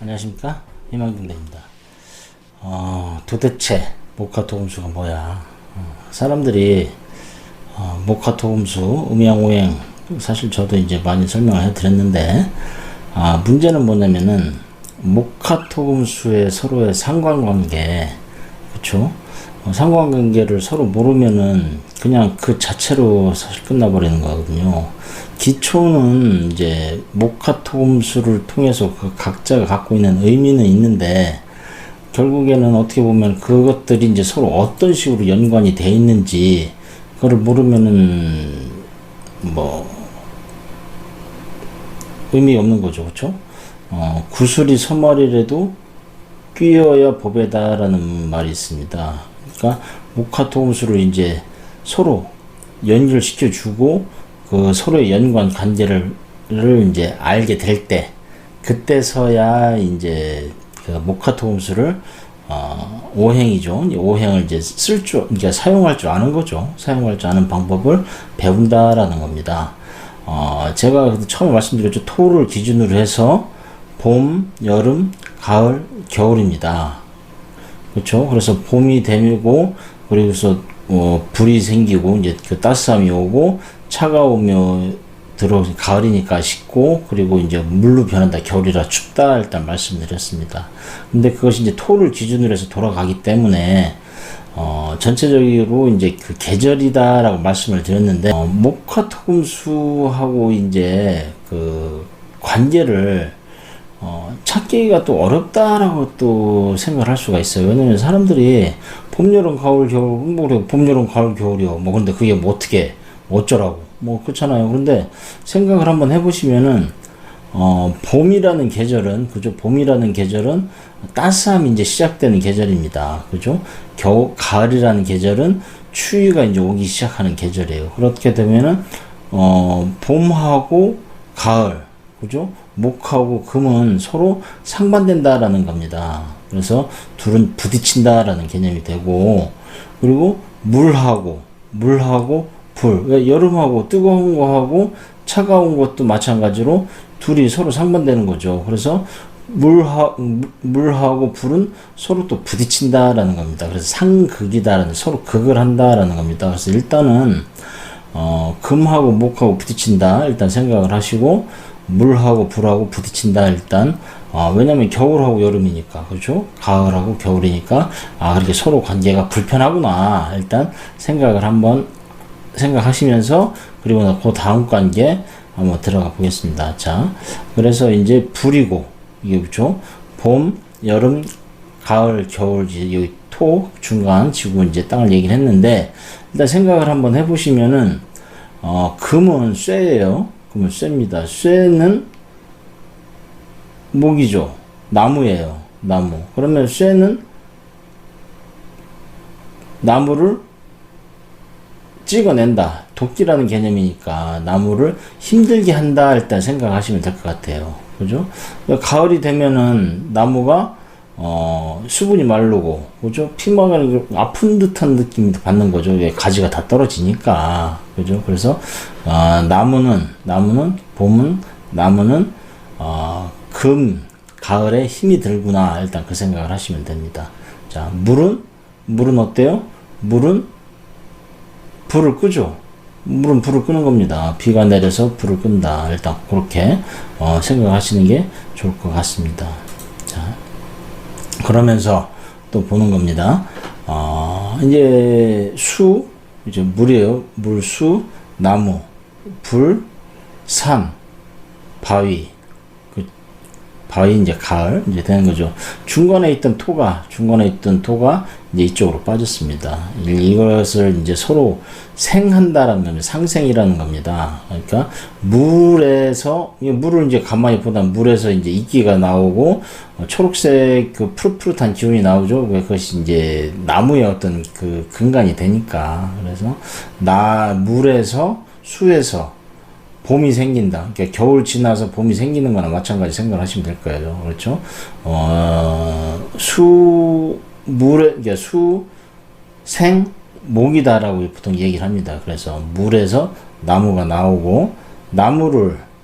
안녕하십니까, 희망경대입니다. 도대체 목화토금수가 뭐야? 사람들이 목화토금수, 음양오행, 사실 저도 이제 많이 설명을 해드렸는데, 문제는 뭐냐면은 목화토금수의 서로의 상관관계, 그쵸? 상관관계를 서로 모르면은 그냥 그 자체로 사실 끝나버리는 거거든요. 기초는 이제 목화토금수를 통해서 그 각자가 갖고 있는 의미는 있는데, 결국에는 어떻게 보면 그것들이 이제 서로 어떤 식으로 연관이 돼 있는지 그걸 모르면은 뭐 의미 없는 거죠, 그렇죠? 구슬이 서말이라도 끼어야 법에다라는 말이 있습니다. 그러니까 목화토금수를 이제 서로 연결시켜 주고 그 서로의 연관 관계를 이제 알게 될 때, 그때서야 이제 그 목화토금수를 오행이죠. 오행을 이제 그러니까 사용할 줄 아는 거죠. 사용할 줄 아는 방법을 배운다라는 겁니다. 제가 처음에 말씀드렸죠. 토를 기준으로 해서 봄, 여름, 가을, 겨울입니다. 그렇죠? 그래서 봄이 되고, 그리고서 불이 생기고 이제 그 따스함이 오고, 차가우며 가을이니까 식고, 그리고 이제 물로 변한다, 겨울이라 춥다, 일단 말씀드렸습니다. 근데 그것이 이제 토를 기준으로 해서 돌아가기 때문에 전체적으로 이제 그 계절이다라고 말씀을 드렸는데, 목화토금수하고 이제 그 관계를 찾기가 또 어렵다라고 또 생각을 할 수가 있어요. 왜냐면 사람들이 봄, 여름, 가을, 겨울, 뭐 봄, 여름, 가을, 겨울이요. 뭐 근데 그게 뭐 어떻게 어쩌라고 뭐 그렇잖아요. 그런데 생각을 한번 해보시면은 봄이라는 계절은, 그죠? 봄이라는 계절은 따스함이 이제 시작되는 계절입니다. 그죠? 가을이라는 계절은 추위가 이제 오기 시작하는 계절이에요. 그렇게 되면은 봄하고 가을, 그죠? 목하고 금은 서로 상반된다라는 겁니다. 그래서 둘은 부딪힌다라는 개념이 되고, 그리고 물하고 불, 여름하고 뜨거운 거하고 차가운 것도 마찬가지로 둘이 서로 상반되는 거죠. 그래서 물하고 불은 서로 또 부딪힌다라는 겁니다. 그래서 상극이다라는, 서로 극을 한다라는 겁니다. 그래서 일단은 금하고 목하고 부딪힌다 일단 생각을 하시고, 물하고 불하고 부딪힌다 일단, 왜냐면 겨울하고 여름이니까, 그렇죠? 가을하고 겨울이니까 그렇게 서로 관계가 불편하구나 일단 생각하시면서, 그리고 그 다음 관계 한번 들어가 보겠습니다. 자, 그래서 이제 불이고, 이게 그렇죠? 봄, 여름, 가을, 겨울, 이제 여기 토 중간 지구 이제 땅을 얘기를 했는데, 일단 생각을 한번 해보시면은 금은 쇠예요. 금은 쇠입니다. 쇠는 목이죠. 나무예요. 나무. 그러면 쇠는 나무를 찍어낸다. 도끼라는 개념이니까 나무를 힘들게 한다 일단 생각하시면 될 것 같아요. 그죠? 가을이 되면은 나무가 수분이 마르고, 그죠? 피막을 아픈 듯한 느낌이 받는 거죠. 왜? 가지가 다 떨어지니까. 그죠? 그래서 나무는 가을에 힘이 들구나 일단 그 생각을 하시면 됩니다. 자, 물은 어때요? 물은 불을 끄죠. 물은 불을 끄는 겁니다. 비가 내려서 불을 끈다. 일단 그렇게 생각하시는 게 좋을 것 같습니다. 자, 그러면서 또 보는 겁니다. 이제 이제 물이에요. 물, 나무, 불, 산, 바위. 바위 이제 가을 이제 되는 거죠. 중간에 있던 토가 이제 이쪽으로 빠졌습니다. 이것을 이제 서로 생한다라는 겁니다. 상생이라는 겁니다. 그러니까 물을 이제 가만히 보다 물에서 이제 이끼가 나오고 초록색 그 푸릇푸릇한 기운이 나오죠. 그것이 이제 나무의 어떤 그 근간이 되니까. 그래서 물에서 수에서 봄이 생긴다. 그러니까 겨울 지나서 봄이 생기는 거나 마찬가지 생각하시면 될 거예요. 그렇죠? 그러니까 목이다라고 보통 얘기를 합니다. 그래서 물에서 나무가 나오고,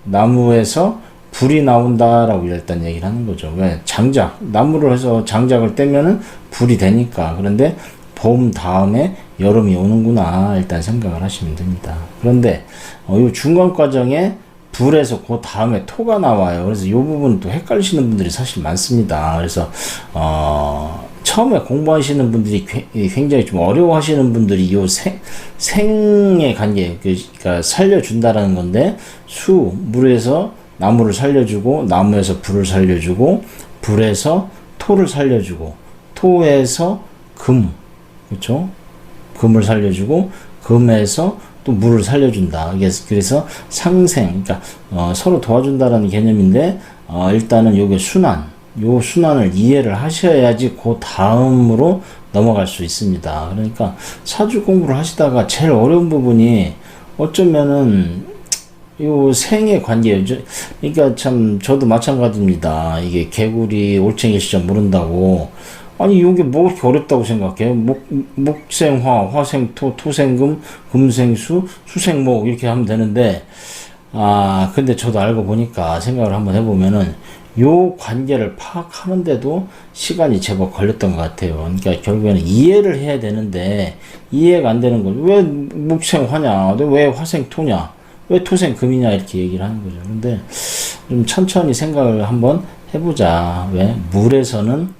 나무에서 불이 나온다라고 일단 얘기를 하는 거죠. 왜? 장작, 나무를 해서 장작을 떼면은 불이 되니까. 그런데 봄 다음에 여름이 오는구나 일단 생각을 하시면 됩니다. 그런데 이 중간 과정에 불에서 그 다음에 토가 나와요. 그래서 이 부분 또 헷갈리시는 분들이 사실 많습니다. 그래서 처음에 공부하시는 분들이 굉장히 좀 어려워하시는 분들이 요 생의 관계, 그러니까 살려준다라는 건데, 물에서 나무를 살려주고, 나무에서 불을 살려주고, 불에서 토를 살려주고, 토에서 그렇죠? 금을 살려주고, 금에서 또 물을 살려준다. 그래서 상생, 그러니까 서로 도와준다라는 개념인데, 일단은 요게 요 순환을 이해를 하셔야지 그 다음으로 넘어갈 수 있습니다. 그러니까 사주 공부를 하시다가 제일 어려운 부분이 어쩌면은 요 생의 관계예요. 그러니까 참 저도 마찬가지입니다. 이게 개구리 올챙이 시점 모른다고. 아니 요게 뭐 그렇게 어렵다고 생각해요? 목생화, 화생토, 토생금, 금생수, 수생목 이렇게 하면 되는데, 근데 저도 알고 보니까 생각을 한번 해보면은 요 관계를 파악하는데도 시간이 제법 걸렸던 것 같아요. 그러니까 결국에는 이해를 해야 되는데 이해가 안 되는 거죠. 왜 목생화냐? 왜 화생토냐? 왜 토생금이냐? 이렇게 얘기를 하는 거죠. 근데 좀 천천히 생각을 한번 해보자. 왜? 물에서는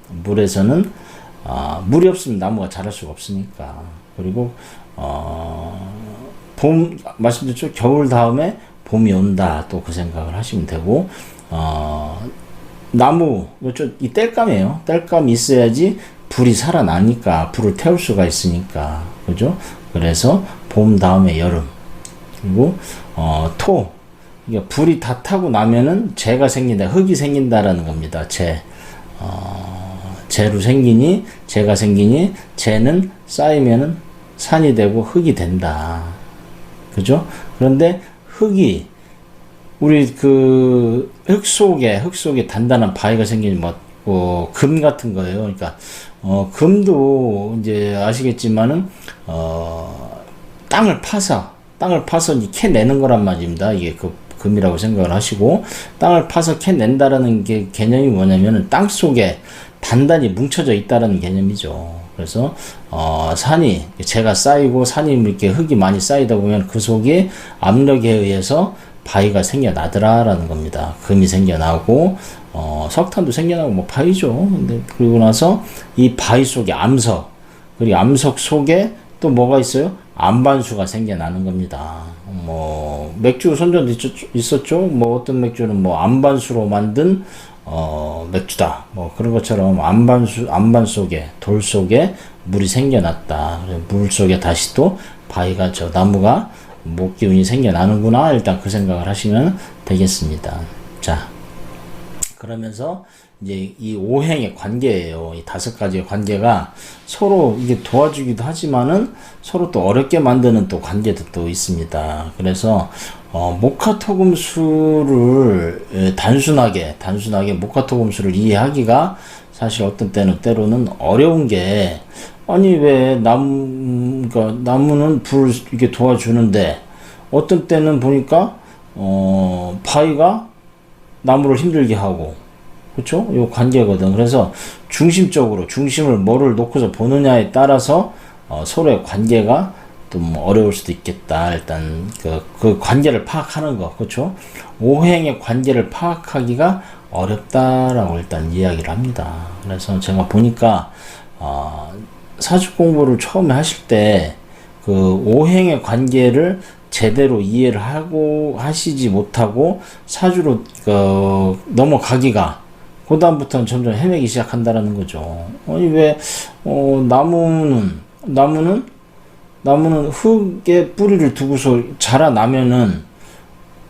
물이 없으면 나무가 자랄 수가 없으니까. 그리고 봄 말씀드렸죠. 겨울 다음에 봄이 온다. 또 그 생각을 하시면 되고, 나무, 이 땔감이에요. 땔감이 있어야지 불이 살아나니까, 불을 태울 수가 있으니까. 그죠? 그래서 봄 다음에 여름. 그리고, 토. 그러니까 불이 다 타고 나면은 재가 생긴다. 흙이 생긴다라는 겁니다. 재로 생기니, 재가 생기니, 재는 쌓이면은 산이 되고 흙이 된다. 그죠? 그런데 흙이 우리 흙 속에 단단한 바위가 생긴 금 같은 거예요. 그러니까 금도 이제 아시겠지만은 땅을 파서 캐내는 거란 말입니다. 이게 금이라고 생각을 하시고, 땅을 파서 캐낸다라는 게 개념이 뭐냐면은 땅 속에 단단히 뭉쳐져 있다라는 개념이죠. 그래서 재가 쌓이고 산이 이렇게 흙이 많이 쌓이다 보면 그 속에 압력에 의해서 바위가 생겨나더라라는 겁니다. 금이 생겨나고 석탄도 생겨나고 바위죠. 근데 그리고 나서 이 바위 속에 그리고 암석 속에 또 뭐가 있어요? 안반수가 생겨나는 겁니다. 맥주 선전도 있었죠. 어떤 맥주는 안반수로 만든 맥주다. 그런 것처럼 안반 속에, 돌 속에 물이 생겨났다. 물 속에 다시 또 바위가, 나무가 목기운이 생겨나는구나. 일단 그 생각을 하시면 되겠습니다. 자, 그러면서 이제 이 오행의 관계예요. 이 5가지의 관계가 서로 이게 도와주기도 하지만은 서로 또 어렵게 만드는 또 관계도 또 있습니다. 그래서 목화토금수를 단순하게 목화토금수를 이해하기가 사실 어떤 때로는 어려운 게, 아니 왜 나무는 불을 이렇게 도와주는데 어떤 때는 보니까 바위가 나무를 힘들게 하고, 그렇죠? 요 관계거든. 그래서 중심을 뭐를 놓고서 보느냐에 따라서 서로의 관계가 좀 어려울 수도 있겠다. 일단 그 관계를 파악하는 거, 그렇죠? 오행의 관계를 파악하기가 어렵다라고 일단 이야기를 합니다. 그래서 제가 보니까 사주 공부를 처음에 하실 때 그 오행의 관계를 제대로 이해를 하시지 못하고 사주로 넘어가기가, 그 다음부터는 점점 헤매기 시작한다라는 거죠. 아니 왜 나무는 흙에 뿌리를 두고서 자라나면은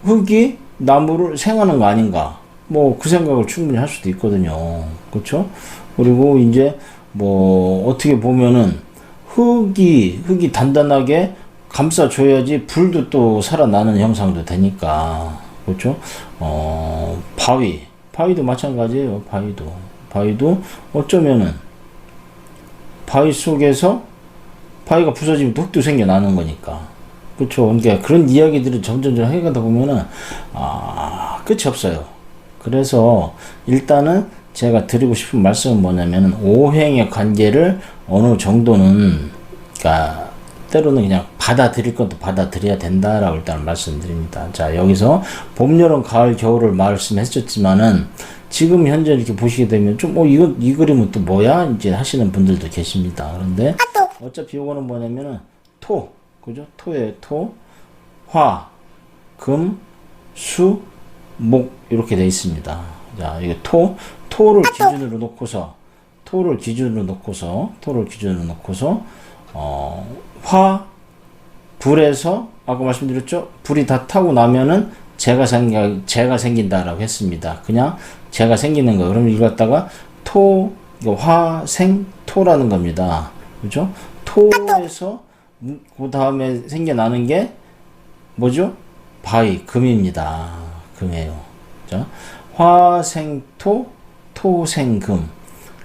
흙이 나무를 생하는 거 아닌가? 그 생각을 충분히 할 수도 있거든요. 그렇죠? 그리고 이제 어떻게 보면은 흙이 단단하게 감싸줘야지 불도 또 살아나는 형상도 되니까. 그렇죠? 바위도 마찬가지예요. 바위도 어쩌면은 바위 속에서 바위가 부서지면 또 흙도 생겨나는 거니까. 그렇죠? 그러니까 그런 이야기들을 점점 해가다 보면은 끝이 없어요. 그래서 일단은 제가 드리고 싶은 말씀은 뭐냐면 오행의 관계를 어느 정도는 그러니까 때로는 그냥 받아들일 것도 받아들여야 된다라고 일단 말씀드립니다. 자, 여기서 봄, 여름, 가을, 겨울을 말씀했었지만은 지금 현재 이렇게 보시게 되면 좀 이 그림은 또 뭐야? 이제 하시는 분들도 계십니다. 그런데 어차피 요거는 뭐냐면은 토, 그죠? 토에 토, 화, 금, 수, 목 이렇게 돼 있습니다. 자, 이게 토를 기준으로 놓고서 화, 불에서 아까 말씀드렸죠? 불이 다 타고 나면은 재가 생긴다라고 했습니다. 그냥 재가 생기는 거예요. 그럼 이거 갖다가 화, 생, 토라는 겁니다. 그죠? 토에서 그 다음에 생겨나는 게 뭐죠? 바위, 금입니다. 금이에요. 자, 화, 생, 토, 생, 금.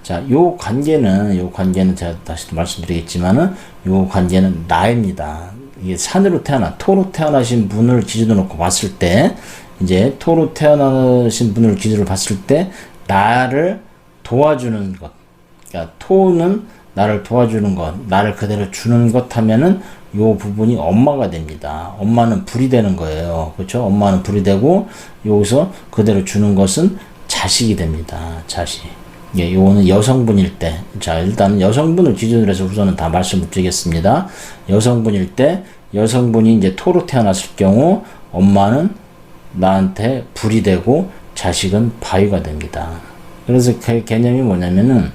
자, 요 관계는 제가 다시 또 말씀드리겠지만은 요 관계는 나입니다. 이게 산으로 토로 태어나신 분을 기준으로 놓고 봤을 때, 이제 토로 태어나신 분을 기준으로 봤을 때, 나를 도와주는 것. 그러니까 토는 나를 도와주는 것, 나를 그대로 주는 것 하면은 요 부분이 엄마가 됩니다. 엄마는 불이 되는 거예요. 그렇죠? 엄마는 불이 되고, 여기서 그대로 주는 것은 자식이 됩니다. 자식. 예, 요거는 여성분일 때. 자, 일단은 여성분을 기준으로 해서 우선은 다 말씀을 드리겠습니다. 여성분일 때, 여성분이 이제 토로 태어났을 경우, 엄마는 나한테 불이 되고, 자식은 바위가 됩니다. 그래서 그 개념이 뭐냐면은,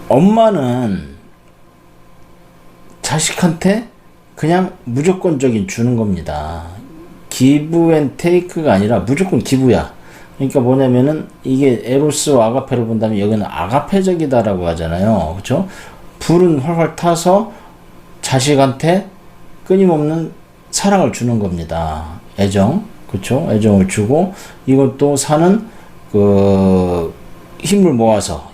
엄마는 자식한테 그냥 무조건적인 주는 겁니다. 기브 앤 테이크가 아니라 무조건 기부야. 그러니까 뭐냐면은 이게 에로스와 아가페를 본다면 여기는 아가페적이다라고 하잖아요. 그렇죠? 불은 활활 타서 자식한테 끊임없는 사랑을 주는 겁니다. 애정. 그렇죠? 애정을 주고 이것도 사는 그 힘을 모아서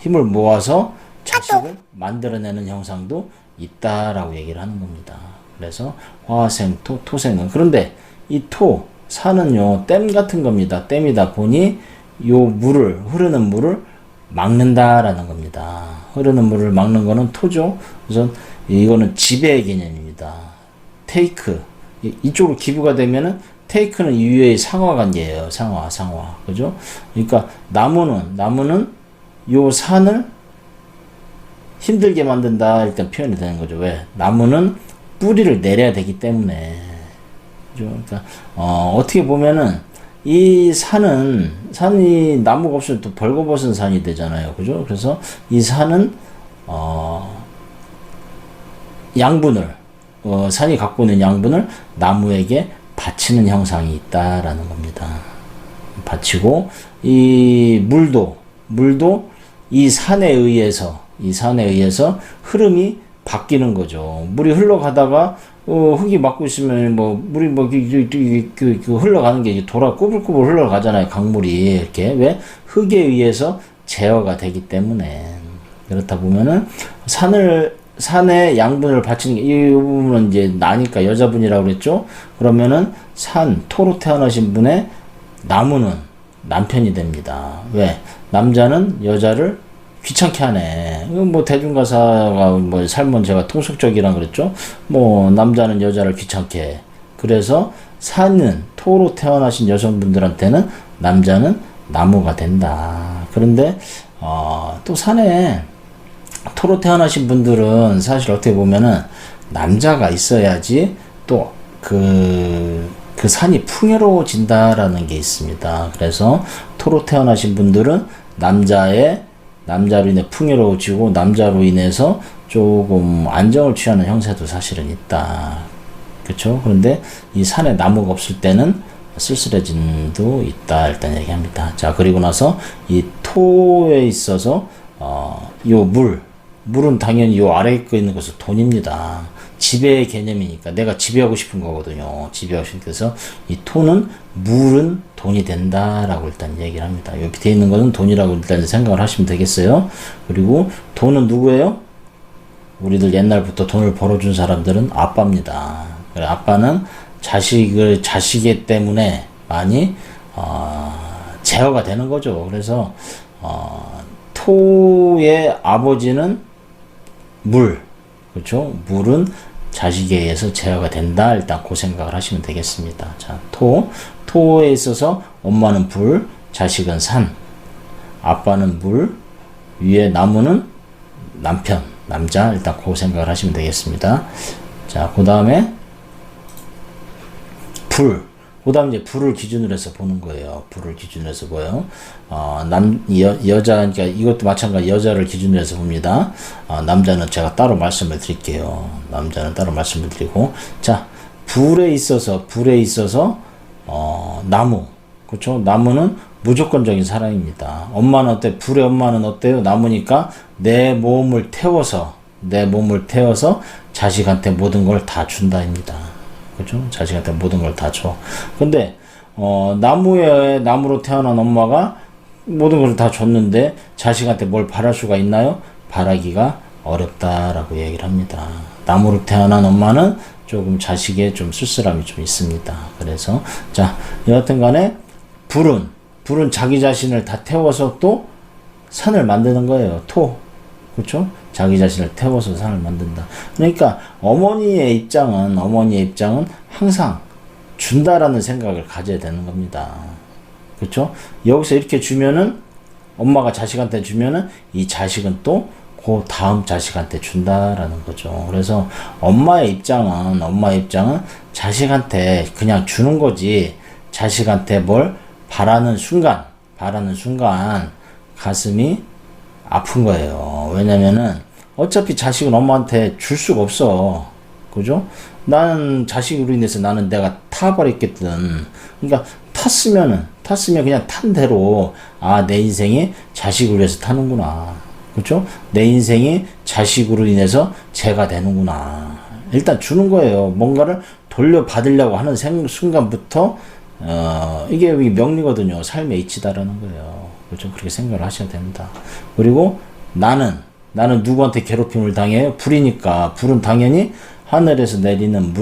자식을 만들어내는 형상도 있다라고 얘기를 하는 겁니다. 그래서 화생, 토생은 그런데 이 산은요 댐 같은 겁니다. 댐이다 보니 요 흐르는 물을 막는다라는 겁니다. 흐르는 물을 막는 거는 토죠. 그래서 이거는 지배의 개념입니다. 테이크 이쪽으로 기부가 되면은 테이크는 이외의 상하 관계예요. 상하. 그죠? 그러니까 나무는 요 산을 힘들게 만든다 일단 표현이 되는 거죠. 왜? 나무는 뿌리를 내려야 되기 때문에. 그죠? 그러니까 어떻게 보면은 이 산이 나무가 없으면 또 벌거벗은 산이 되잖아요. 그죠? 그래서 이 산은 양분을 산이 갖고 있는 양분을 나무에게 바치는 형상이 있다라는 겁니다. 바치고 이 물도 이 산에 의해서 흐름이 바뀌는 거죠. 물이 흘러가다가 흙이 막고 있으면 물이 흘러가는 게 꼬불꼬불 흘러가잖아요. 강물이 이렇게 왜 흙에 의해서 제어가 되기 때문에 그렇다 보면은 산에 양분을 바치는 게 이 부분은 이제 나니까 여자분이라고 그랬죠. 그러면은 토로 태어나신 분의 나무는 남편이 됩니다. 왜? 남자는 여자를 귀찮게 하네. 대중가사가 삶은 제가 통속적이라 그랬죠. 남자는 여자를 귀찮게 해. 그래서 토로 태어나신 여성분들한테는 남자는 나무가 된다. 그런데 또 산에 토로 태어나신 분들은 사실 어떻게 보면은 남자가 있어야지 또 그 산이 풍요로워진다라는 게 있습니다. 그래서 토로 태어나신 분들은 남자로 인해 풍요로워지고 남자로 인해서 조금 안정을 취하는 형세도 사실은 있다. 그렇죠? 그런데 이 산에 나무가 없을 때는 쓸쓸해짐도 있다. 일단 얘기합니다. 자, 그리고 나서 이 토에 있어서 요 물은 당연히 요 아래에 있는 것은 돈입니다. 지배의 개념이니까 내가 지배하고 싶은 거거든요. 그래서 이 물은 돈이 된다라고 일단 얘기를 합니다. 여기 밑에 있는 것은 돈이라고 일단 생각을 하시면 되겠어요. 그리고 돈은 누구예요? 우리들 옛날부터 돈을 벌어준 사람들은 아빠입니다. 아빠는 자식이 때문에 많이 제어가 되는 거죠. 그래서 토의 아버지는 물, 그렇죠? 물은 자식에 의해서 제어가 된다. 일단 그 생각을 하시면 되겠습니다. 자, 토에 있어서 엄마는 불, 자식은 산, 아빠는 물, 위에 나무는 남편, 남자. 일단 그 생각을 하시면 되겠습니다. 자, 그 다음에 불. 그 다음 이제 불을 기준으로 해서 보는 거예요. 불을 기준으로 해서 보여요. 여자, 그러니까 이것도 마찬가지 여자를 기준으로 해서 봅니다. 남자는 제가 따로 말씀을 드릴게요. 남자는 따로 말씀을 드리고. 자, 불에 있어서, 나무. 그렇죠? 나무는 무조건적인 사랑입니다. 엄마는 어때? 불의 엄마는 어때요? 나무니까 내 몸을 태워서 자식한테 모든 걸 다 준다입니다. 그죠? 자식한테 모든 걸 다 줘. 근데, 나무로 태어난 엄마가 모든 걸 다 줬는데 자식한테 뭘 바랄 수가 있나요? 바라기가 어렵다라고 얘기를 합니다. 나무로 태어난 엄마는 조금 자식에 좀 쓸쓸함이 좀 있습니다. 그래서, 자, 여하튼 간에 불은 자기 자신을 다 태워서 또 산을 만드는 거예요. 그렇죠? 자기 자신을 태워서 산을 만든다. 그러니까 어머니의 입장은 항상 준다라는 생각을 가져야 되는 겁니다. 그렇죠? 여기서 이렇게 주면은 엄마가 자식한테 주면은 이 자식은 또 그 다음 자식한테 준다라는 거죠. 그래서 엄마의 입장은 자식한테 그냥 주는 거지, 자식한테 뭘 바라는 순간 가슴이 아픈 거예요. 왜냐면은 어차피 자식은 엄마한테 줄 수가 없어. 그죠? 나는 자식으로 인해서 나는 내가 타버렸겠든. 그러니까 탔으면 그냥 탄 대로, 내 인생이 자식을 위해서 타는구나. 그죠? 내 인생이 자식으로 인해서 죄가 되는구나. 일단 주는 거예요. 뭔가를 돌려받으려고 하는 순간부터 이게 명리거든요. 삶의 이치다라는 거예요. 그렇죠? 그렇게 생각을 하셔야 됩니다. 그리고 나는 누구한테 괴롭힘을 당해요? 불이니까. 불은 당연히 하늘에서 내리는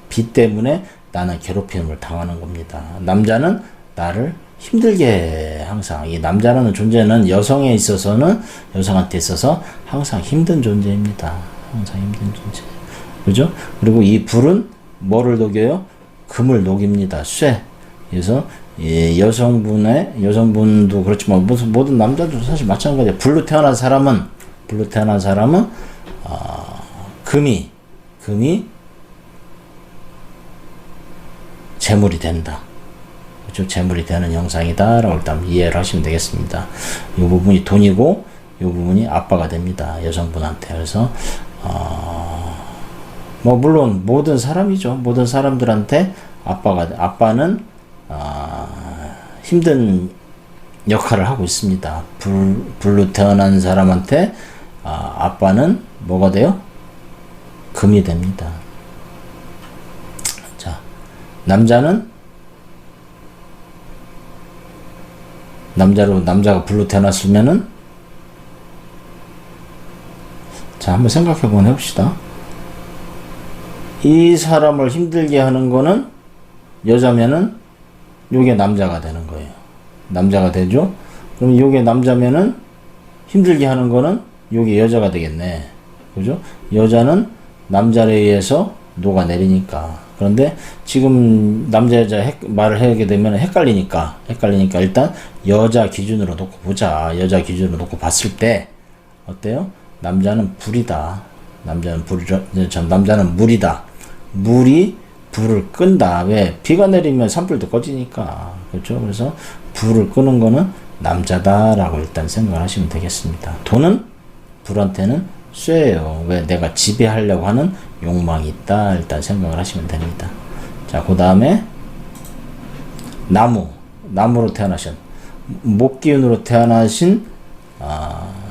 비 때문에 나는 괴롭힘을 당하는 겁니다. 남자는 나를 힘들게 해, 항상. 이 남자라는 존재는 여성한테 있어서 항상 힘든 존재입니다. 항상 힘든 존재. 그죠? 그리고 이 불은 뭐를 녹여요? 금을 녹입니다. 쇠. 그래서 여성분도 그렇지만 모든 남자도 사실 마찬가지예요. 불로 태어난 사람은 금이 재물이 된다. 그렇죠? 재물이 되는 형상이다라고 일단 이해를 하시면 되겠습니다. 이 부분이 돈이고 이 부분이 아빠가 됩니다. 여성분한테. 그래서 물론 모든 사람이죠. 모든 사람들한테 아빠는 힘든 역할을 하고 있습니다. 불로 태어난 사람한테 아빠는 뭐가 돼요? 금이 됩니다. 자, 남자가 불로 태어났으면은, 자, 한번 생각해보면 해봅시다. 이 사람을 힘들게 하는 거는 여자면은 요게 남자가 되는 거예요. 남자가 되죠? 그럼 요게 남자면은 힘들게 하는 거는 요게 여자가 되겠네. 그죠? 여자는 남자에 의해서 녹아내리니까. 그런데 지금 남자 여자 말을 하게 되면 헷갈리니까 일단 여자 기준으로 놓고 보자. 여자 기준으로 놓고 봤을 때 어때요? 남자는 불이다. 남자는 물이다. 물이 불을 끈다. 왜? 비가 내리면 산불도 꺼지니까. 그렇죠? 그래서 불을 끄는 거는 남자다라고 일단 생각을 하시면 되겠습니다. 돈은 불한테는 쇠예요. 왜? 내가 지배하려고 하는 욕망이 있다. 일단 생각을 하시면 됩니다. 자, 그 다음에 나무로 태어나신, 목기운으로 태어나신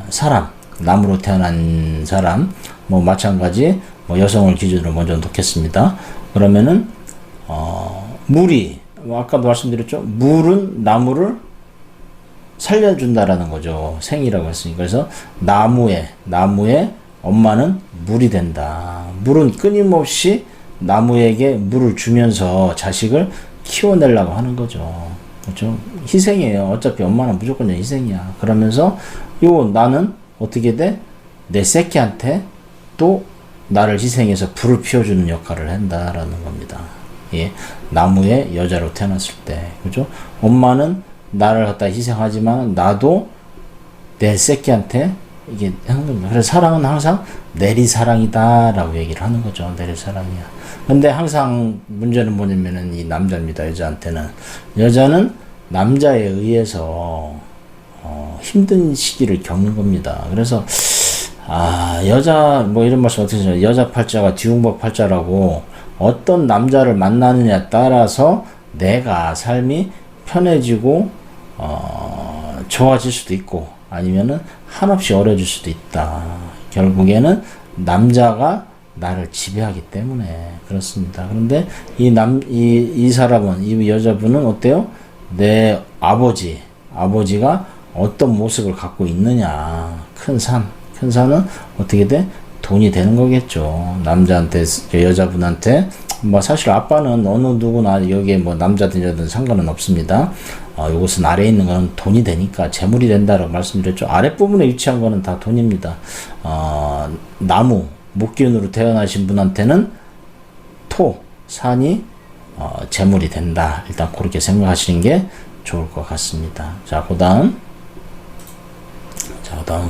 사람, 나무로 태어난 사람, 마찬가지 여성을 기준으로 먼저 놓겠습니다. 그러면은 물이, 아까도 말씀드렸죠. 물은 나무를 살려준다라는 거죠. 생이라고 했으니까. 그래서 나무의 엄마는 물이 된다. 물은 끊임없이 나무에게 물을 주면서 자식을 키워내려고 하는 거죠. 그렇죠? 희생이에요. 어차피 엄마는 무조건 희생이야. 그러면서 나는 어떻게 돼? 내 새끼한테 또 나를 희생해서 불을 피워주는 역할을 한다라는 겁니다. 예, 나무의 여자로 태어났을 때, 그죠? 엄마는 나를 갖다 희생하지만 나도 내 새끼한테 이게 하는 겁니다. 그래서 사랑은 항상 내리사랑이다라고 얘기를 하는 거죠. 내리사랑이야. 근데 항상 문제는 뭐냐면은 이 남자입니다. 여자는 남자에 의해서 힘든 시기를 겪는 겁니다. 그래서 여자 뭐 이런 말씀 어떻게 하죠? 여자 팔자가 뒤웅박 팔자라고 어떤 남자를 만나느냐에 따라서 내가 삶이 편해지고 좋아질 수도 있고 아니면은 한없이 어려질 수도 있다. 결국에는 남자가 나를 지배하기 때문에 그렇습니다. 그런데 이 사람은, 이 여자분은 어때요? 내 아버지가 어떤 모습을 갖고 있느냐. 큰 산은 어떻게 돼? 돈이 되는 거겠죠. 남자한테, 여자분한테. 뭐 사실 아빠는 어느 누구나 여기에 뭐 남자든 여자든 상관은 없습니다. 이것은 아래에 있는 거는 돈이 되니까 재물이 된다라고 말씀드렸죠. 아랫부분에 위치한 거는 다 돈입니다. 나무, 목기운으로 태어나신 분한테는 산이 재물이 된다. 일단 그렇게 생각하시는 게 좋을 것 같습니다. 자, 그 다음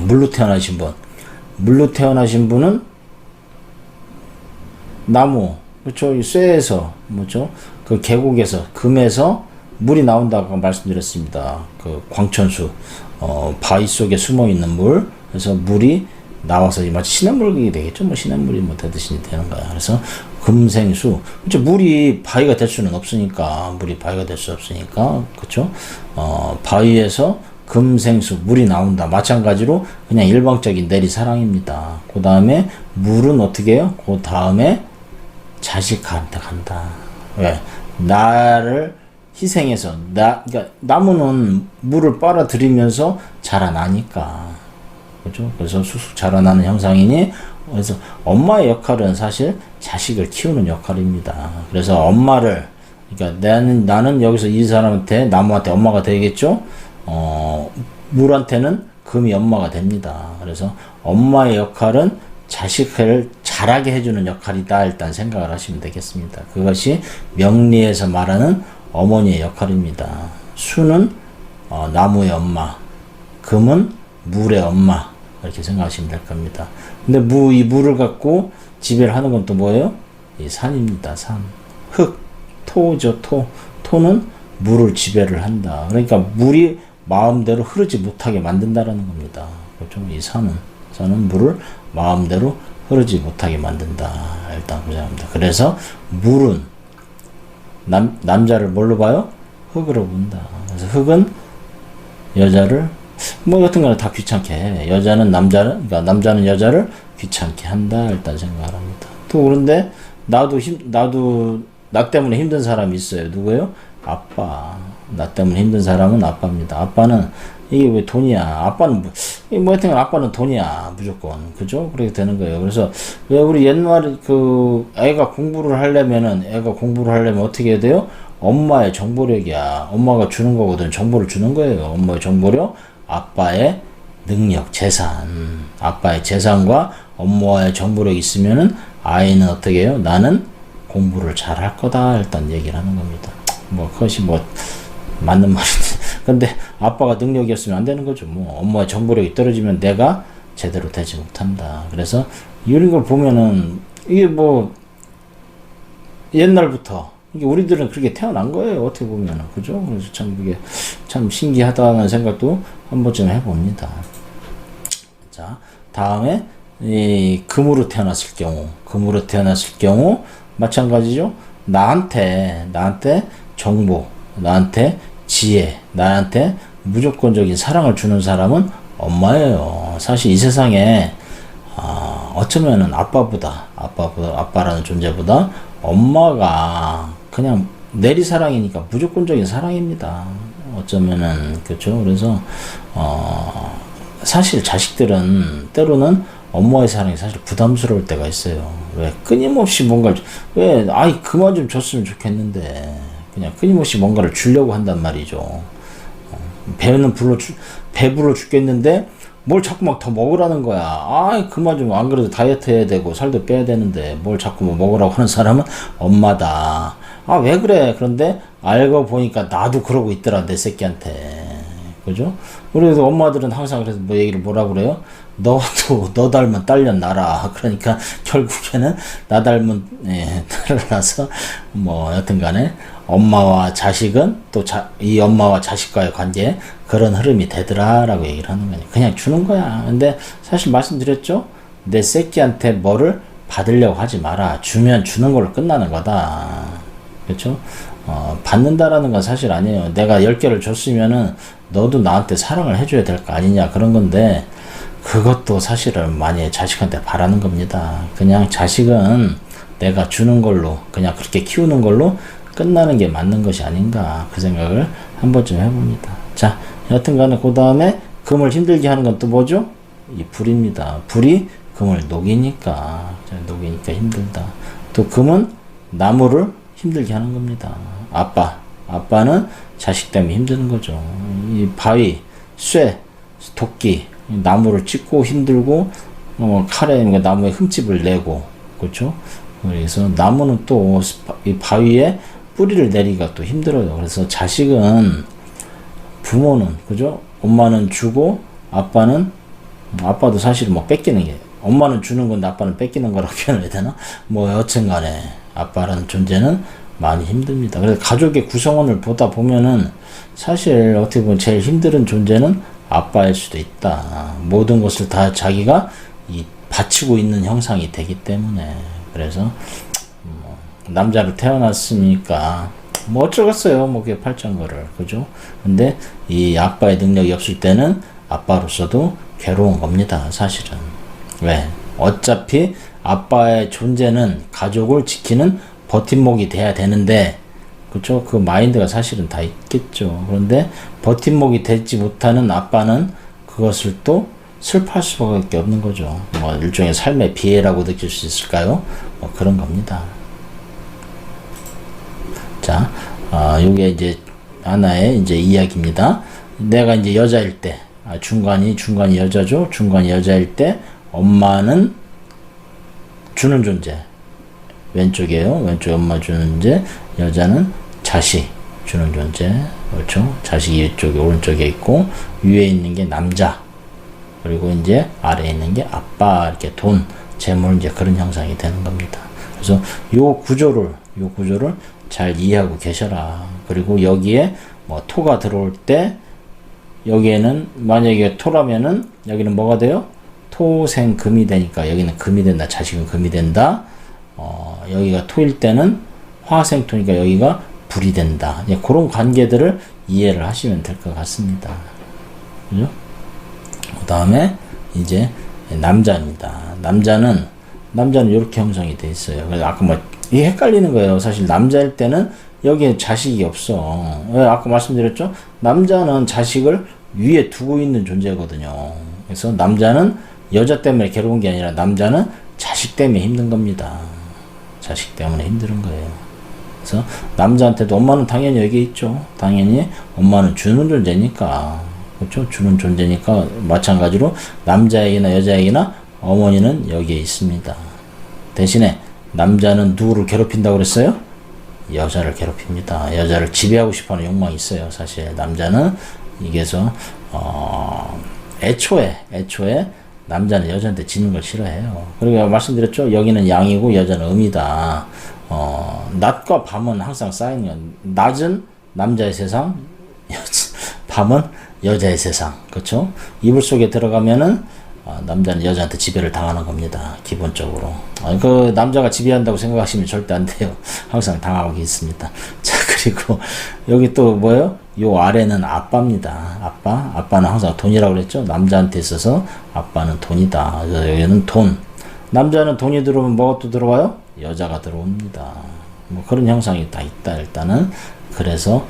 물로 태어나신 분. 물로 태어나신 분은 나무, 그렇죠? 이 쇠에서, 뭐죠? 그 계곡에서, 금에서 물이 나온다고 말씀드렸습니다. 그 광천수, 바위 속에 숨어 있는 물. 그래서 물이 나와서 마치 시냇물이 되겠죠? 뭐 시냇물이 뭐 되듯이 되는 거야. 그래서 금생수. 그렇죠? 물이 바위가 될 수는 없으니까, 그렇죠? 바위에서 금생수, 물이 나온다. 마찬가지로 그냥 일방적인 내리사랑입니다. 그 다음에 물은 어떻게 해요? 그 다음에 자식한테 간다. 왜? 나를 희생해서, 그러니까 나무는 물을 빨아들이면서 자라나니까. 그죠? 그래서 쑥쑥 자라나는 형상이니, 그래서 엄마의 역할은 사실 자식을 키우는 역할입니다. 그래서 엄마를, 그러니까 나는 여기서 이 사람한테, 나무한테 엄마가 되겠죠? 물한테는 금이 엄마가 됩니다. 그래서 엄마의 역할은 자식을 자라게 해주는 역할이다. 일단 생각을 하시면 되겠습니다. 그것이 명리에서 말하는 어머니의 역할입니다. 수는 나무의 엄마, 금은 물의 엄마, 이렇게 생각하시면 될 겁니다. 근데 이 물을 갖고 지배를 하는 건 또 뭐예요? 이 산입니다. 산. 흙, 토죠. 토는 물을 지배를 한다. 그러니까 물이 마음대로 흐르지 못하게 만든다라는 겁니다. 그렇죠? 이 산은 물을 마음대로 흐르지 못하게 만든다. 일단 그 생각합니다. 그래서 물은 남자를 뭘로 봐요? 흙으로 본다. 그래서 흙은 여자를 뭐 같은 거는 다 귀찮게 해. 그러니까 남자는 여자를 귀찮게 한다. 일단 생각을 합니다. 또 그런데 나도 나 때문에 힘든 사람이 있어요. 누구예요? 아빠. 나 때문에 힘든 사람은 아빠입니다. 아빠는 이게 왜 돈이야? 아빠는 뭐 하여튼 아빠는 돈이야. 무조건. 그죠? 그렇게 되는 거예요. 그래서 왜 우리 옛날에 애가 공부를 하려면 어떻게 해야 돼요? 엄마의 정보력이야. 엄마가 주는 거거든. 정보를 주는 거예요. 엄마의 정보력, 아빠의 능력, 재산. 아빠의 재산과 엄마의 정보력이 있으면은 아이는 어떻게 해요? 나는 공부를 잘 할 거다. 일단 얘기를 하는 겁니다. 그것이 맞는 말인데. 근데 아빠가 능력이 없으면 안 되는 거죠. 엄마의 정보력이 떨어지면 내가 제대로 되지 못한다. 그래서 이런 걸 보면은 이게 옛날부터 이게 우리들은 그렇게 태어난 거예요. 어떻게 보면은. 그죠? 그래서 참 그게 참 신기하다는 생각도 한 번쯤 해봅니다. 자, 다음에 이 금으로 태어났을 경우 마찬가지죠. 나한테 정보, 나한테 지혜, 나한테 무조건적인 사랑을 주는 사람은 엄마예요. 사실 이 세상에 어쩌면은 아빠라는 존재보다 엄마가 그냥 내리사랑이니까 무조건적인 사랑입니다. 어쩌면은. 그렇죠? 그래서 사실 자식들은 때로는 엄마의 사랑이 사실 부담스러울 때가 있어요. 왜? 끊임없이 뭔가를, 왜? 그만 좀 줬으면 좋겠는데. 그냥 끊임없이 뭔가를 주려고 한단 말이죠. 배불러 죽겠는데 뭘 자꾸 막 더 먹으라는 거야. 아, 그만 좀. 안 그래도 다이어트 해야 되고 살도 빼야 되는데 뭘 자꾸 뭐 먹으라고 하는 사람은 엄마다. 아, 왜 그래? 그런데 알고 보니까 나도 그러고 있더라, 내 새끼한테. 그죠? 그래서 엄마들은 항상 그래서 뭐 얘기를 뭐라 그래요? 너도 너 닮은 딸년 나라. 그러니까 결국에는 나 닮은 딸을 낳아서 뭐 여튼간에 엄마와 자식은 또 이 엄마와 자식과의 관계 그런 흐름이 되더라라고 얘기를 하는 거냐. 그냥 주는 거야. 근데 사실 말씀드렸죠? 내 새끼한테 뭐를 받으려고 하지 마라. 주면 주는 걸로 끝나는 거다. 그렇죠? 받는다라는 건 사실 아니에요. 내가 10개를 줬으면은 너도 나한테 사랑을 해줘야 될 거 아니냐 그런 건데 그것도 사실은 많이 자식한테 바라는 겁니다. 그냥 자식은 내가 주는 걸로 그냥 그렇게 키우는 걸로 끝나는 게 맞는 것이 아닌가 그 생각을 한 번쯤 해봅니다. 자, 여튼간에 그 다음에 금을 힘들게 하는 건 또 뭐죠? 이 불입니다. 불이 금을 녹이니까 힘들다. 또 금은 나무를 힘들게 하는 겁니다. 아빠는 자식 때문에 힘드는 거죠. 이 바위, 쇠, 도끼, 나무를 찢고 힘들고 칼에 나무에 흠집을 내고 그렇죠? 그래서 나무는 또 이 바위에 뿌리를 내리기가 또 힘들어요. 그래서 자식은 부모는 그죠? 엄마는 주고 아빠도 사실은 뭐 뺏기는 게 엄마는 주는 건데 아빠는 뺏기는 거라고 표현해야 되나? 뭐 여튼간에 아빠라는 존재는 많이 힘듭니다. 그래서 가족의 구성원을 보다 보면은 사실 어떻게 보면 제일 힘든 존재는 아빠일 수도 있다. 모든 것을 다 자기가 바치고 있는 형상이 되기 때문에 그래서 남자로 태어났으니까 뭐 어쩌겠어요. 뭐 그게 팔짱거를 그죠? 근데 이 아빠의 능력이 없을 때는 아빠로서도 괴로운 겁니다. 사실은 왜? 어차피 아빠의 존재는 가족을 지키는 버팀목이 돼야 되는데 그렇죠? 그 마인드가 사실은 다 있겠죠. 그런데 버팀목이 되지 못하는 아빠는 그것을 또 슬퍼할 수밖에 없는 거죠. 뭐 일종의 삶의 비애라고 느낄 수 있을까요? 뭐 그런 겁니다. 자, 요게 이제 하나의 이제 이야기입니다. 내가 이제 여자일 때, 중간이 여자죠. 중간이 여자일 때 엄마는 주는 존재. 왼쪽이에요. 왼쪽 엄마 주는 존재. 여자는 자식 주는 존재. 그렇죠? 자식이 이쪽에 오른쪽에 있고 위에 있는 게 남자. 그리고 이제 아래에 있는 게 아빠. 이렇게 돈, 재물 이제 그런 형상이 되는 겁니다. 그래서 요 구조를 잘 이해하고 계셔라. 그리고 여기에 뭐 토가 들어올 때 여기에는 만약에 토라면은 여기는 뭐가 돼요? 토생금이 되니까 여기는 금이 된다. 자식은 금이 된다. 여기가 토일 때는 화생토니까 여기가 불이 된다. 그런 관계들을 이해를 하시면 될 것 같습니다. 그죠? 그 다음에 이제 남자입니다. 남자는 이렇게 형성이 돼 있어요. 그래서 아까 뭐 이게 헷갈리는 거예요. 사실 남자일 때는 여기에 자식이 없어. 왜 아까 말씀드렸죠? 남자는 자식을 위에 두고 있는 존재거든요. 그래서 남자는 여자 때문에 괴로운 게 아니라 남자는 자식 때문에 힘든 겁니다. 자식 때문에 힘든 거예요. 그래서 남자한테도 엄마는 당연히 여기 있죠. 당연히 엄마는 주는 존재니까. 그렇죠? 주는 존재니까 마찬가지로 남자에게나 여자에게나 어머니는 여기에 있습니다. 대신에 남자는 누구를 괴롭힌다고 그랬어요? 여자를 괴롭힙니다. 여자를 지배하고 싶어하는 욕망이 있어요. 사실 남자는 이게서 애초에 남자는 여자한테 지는 걸 싫어해요. 그리고 말씀드렸죠. 여기는 양이고 여자는 음이다. 낮과 밤은 항상 쌓이는 건 낮은 남자의 세상, 밤은 여자의 세상. 그렇죠? 이불 속에 들어가면은 남자는 여자한테 지배를 당하는 겁니다. 기본적으로. 그 남자가 지배한다고 생각하시면 절대 안 돼요. 항상 당하고 있습니다. 자, 그리고 여기 또 뭐예요? 요 아래는 아빠입니다. 아빠는 항상 돈이라고 그랬죠? 남자한테 있어서 아빠는 돈이다. 그래서 여기는 돈. 남자는 돈이 들어오면 뭐가 또 들어와요? 여자가 들어옵니다. 뭐 그런 형상이 다 있다, 일단은. 그래서,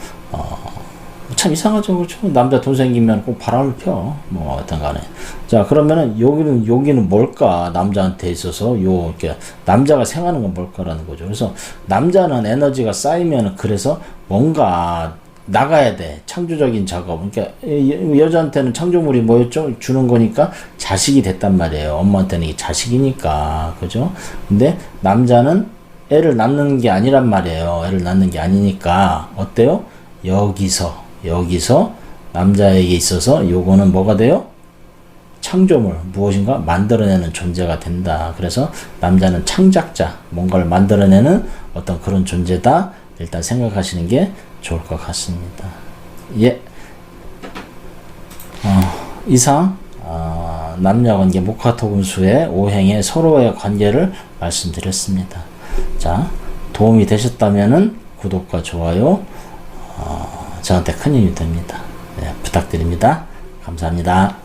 참 이상하죠, 그렇죠? 남자 돈 생기면 꼭 바람을 펴. 뭐, 어떤 간에. 자, 그러면은, 여기는 뭘까? 남자한테 있어서, 이렇게, 남자가 생각하는 건 뭘까라는 거죠. 그래서, 남자는 에너지가 쌓이면, 그래서 뭔가 나가야 돼. 창조적인 작업. 그러니까, 여자한테는 창조물이 뭐였죠? 주는 거니까 자식이 됐단 말이에요. 엄마한테는 이게 자식이니까. 그죠? 근데, 남자는 애를 낳는 게 아니란 말이에요. 애를 낳는 게 아니니까, 어때요? 여기서 남자에게 있어서 요거는 뭐가 돼요? 창조물, 무엇인가 만들어내는 존재가 된다. 그래서 남자는 창작자, 뭔가를 만들어내는 어떤 그런 존재다. 일단 생각하시는 게 좋을 것 같습니다. 예. 이상 남녀관계 목화토금수의 5행의 서로의 관계를 말씀드렸습니다. 자, 도움이 되셨다면은 구독과 좋아요 저한테 큰 힘이 됩니다. 네, 부탁드립니다. 감사합니다.